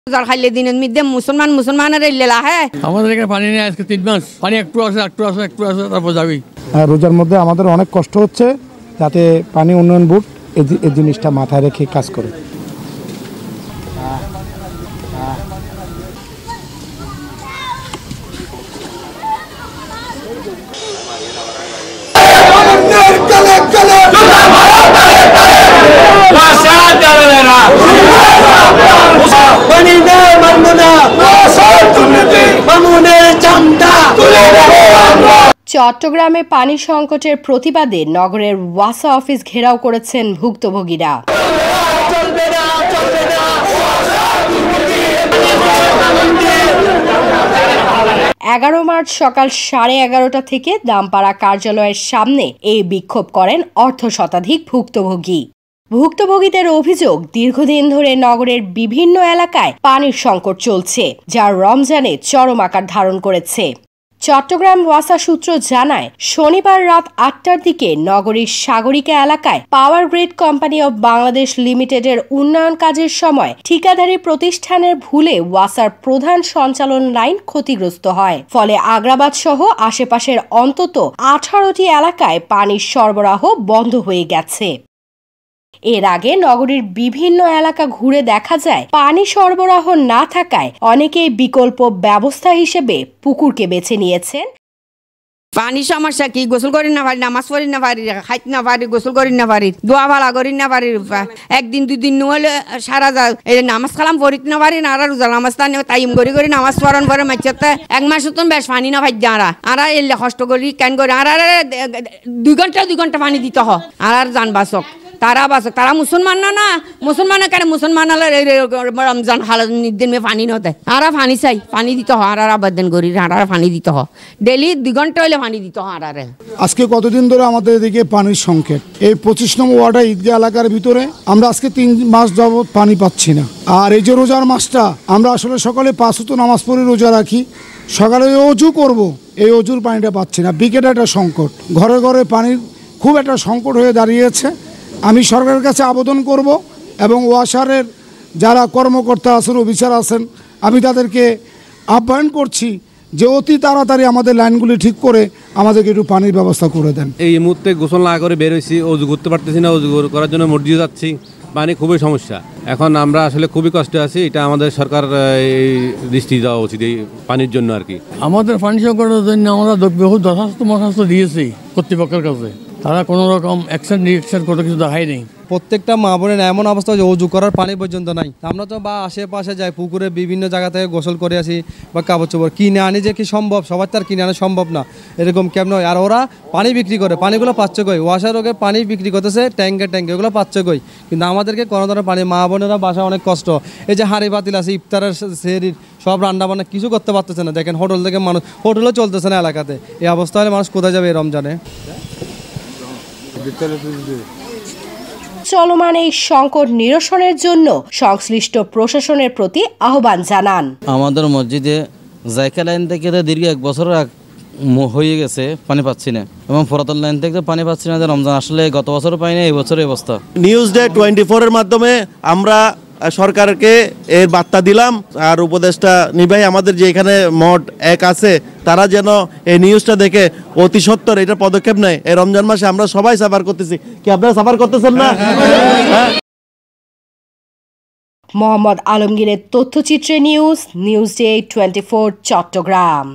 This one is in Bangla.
জল খাইলে দিনের মধ্যে মুসলমানের লেলা হ্যাঁ আমাদের এখানে পানি নেই আজকে 3 মাস পানি একটু আছে তারপর যাবি। রোজার মধ্যে আমাদের অনেক কষ্ট হচ্ছে, যাতে পানি উন্নয়ন বোর্ড এই জিনিসটা মাথায় রেখে কাজ করে। চট্টগ্রামে পানি সংকটের প্রতিবাদে নগরের ওয়াসা অফিস ঘেরাও করেছেন ভুক্তভোগীরা। 11 মার্চ সকাল 11:30 থেকে দামপাড়া কার্যালয়ের সামনে এই বিক্ষোভ করেন অর্ধ শতাধিক ভুক্তভোগী। ভুক্তভোগীদের অভিযোগ, দীর্ঘদিন ধরে নগরের বিভিন্ন এলাকায় পানির সংকট চলছে, যা রমজানে চরম আকার ধারণ করেছে। চট্টগ্রাম ওয়াসা সূত্র জানায়, শনিবার রাত 8টার দিকে নগরীর সাগরিকা এলাকায় power grid company of Bangladesh লিমিটেডের উন্নয়ন কাজের সময় ঠিকাদারি প্রতিষ্ঠানের ভুলে ওয়াসার প্রধান সঞ্চালন লাইন ক্ষতিগ্রস্ত হয়। ফলে আগ্রাবাদ সহ আশেপাশের অন্তত 18টি এলাকায় পানির সরবরাহ বন্ধ হয়ে গেছে। এর আগে নগরীর বিভিন্ন এলাকা ঘুরে দেখা যায়, পানি সরবরাহ না থাকায় অনেকেই বিকল্প ব্যবস্থা হিসেবে পুকুরকে বেছে নিয়েছেন। পানি সমস্যা কি, গোসল করি না পারি, নামাজ পড়ি না পারি, খাইতে না পারি, গোসল করি না পারি, দোয়া ভালা করি না পারি, একদিন দুদিন নহলে সারা যায় নামাজ কালাম পড়িতে না পারি না। আর রোজা নামাজ টাইম করি নামাজ পড়ান পরে মাইতে 1 মাস তো বেশ পানি না পাই আর এলে কষ্ট করি কেন করি আর 2 ঘন্টা পানি দিতে হয় আর জান বাসক তারা বাসক তারা মুসলমান না মুসলমান কেন মুসলমান রমজান হাল নির্দিন পানি নতে আর পানি চাই পানি দিতে হয় আর আবেদন করি আর পানি দিতে হয় ডেলি 2 ঘন্টা হলে পানি দিতে হয়। আর আজকে কতদিন ধরে আমাদের এদিকে পানির সংকট, এই 25 নম্বর ওয়ার্ডে ঈদগাহ এলাকার ভিতরে আমরা আজকে 3 মাস যাবত পানি পাচ্ছি না। আর এই যে রোজার মাসটা আমরা আসলে সকালে 5 ওয়াক্ত নামাজ পড়ে রোজা রাখি, সকালে অজু করব, এই অজুর পানিটা পাচ্ছি না। বিকেটে একটা সংকট, ঘরে ঘরে পানির খুব একটা সংকট হয়ে দাঁড়িয়েছে। আমি সরকারের কাছে আবেদন করব এবং ওয়াসারের যারা কর্মকর্তা আছেন, অফিসার আছেন, আমি তাদেরকে আহ্বান করছি যে অতি তাড়াতাড়ি আমাদের লাইনগুলি ঠিক করে আমাদেরকে একটু পানির ব্যবস্থা করে দেন। এই মুহূর্তে গোসল না করে বের হয়েছি, অজু করতে পারতেছি না, অজু করার জন্য মসজিদে যাচ্ছি, পানি খুবই সমস্যা। এখন আমরা আসলে খুবই কষ্টে আছি, এটা আমাদের সরকার দৃষ্টি দেওয়া উচিত এই পানির জন্য আর কি। আমাদের পানি সংকটের জন্য আমরা বহু দরখাস্ত দিয়েছি কর্তৃপক্ষের কাছে, তারা কোনো রকম অ্যাকশন রিঅ্যাকশন কোনো কিছু দেখায় নেই। প্রত্যেকটা মা বোনের এমন অবস্থা যে অজু করার পানি পর্যন্ত নাই। আমরা তো বা আশেপাশে যাই, পুকুরে বিভিন্ন জায়গা থেকে গোসল করে আসি বা কাপড় চোপড় কিনে আনি, যে কি সম্ভব, সবার তার কিনে আনা সম্ভব না, এরকম কেমন হয়। আর ওরা পানি বিক্রি করে, পানিগুলো পাচ্ছে কই, ওয়াসার রোগে পানি বিক্রি করতেছে ট্যাঙ্কে ওগুলো পাচ্ছে কই, কিন্তু আমাদেরকে কোনো ধরনের পানি, মা বোনেরা বাসা অনেক কষ্ট। এই যে হাঁড়ি বাতিল আছে, ইফতারের সেহরির সব রান্না বান্না কিছু করতে পারতেছে না। দেখেন হোটেল থেকে মানুষ, হোটেলও চলতেছে না এলাকাতে। এই অবস্থা হলে মানুষ কোথায় যাবে এই রমজানে? চলমান এই সংকট নিরসনের জন্য সংশ্লিষ্ট প্রশাসনের প্রতি আহ্বান জানান। আমাদের মসজিদে জায়কা লাইন থেকে দীর্ঘ 1 বছর হয়ে গেছে পানি পাচ্ছি না, এবং পুরাতন লাইন থেকে পানি পাচ্ছি না। রমজান আসলে গত বছরও পাই না, এই বছরের অবস্থা। নিউজ ডে 24 এর মাধ্যমে আমরা সরকারকে এর বার্তা দিলাম, আর উপদেষ্টা নিভাই আমাদের যে এখানে মঠ 1 আছে, তারা যেন এই নিউজটা দেখে অতি সত্বর এটা পদক্ষেপ নেয়। এই রমজান মাসে আমরা সবাই সাফার করতেছি, কি আপনারা সাফার করতেছেন না? মোহাম্মদ আলমগীরের তথ্যচিত্রে নিউজ ডে 24 চট্টগ্রাম।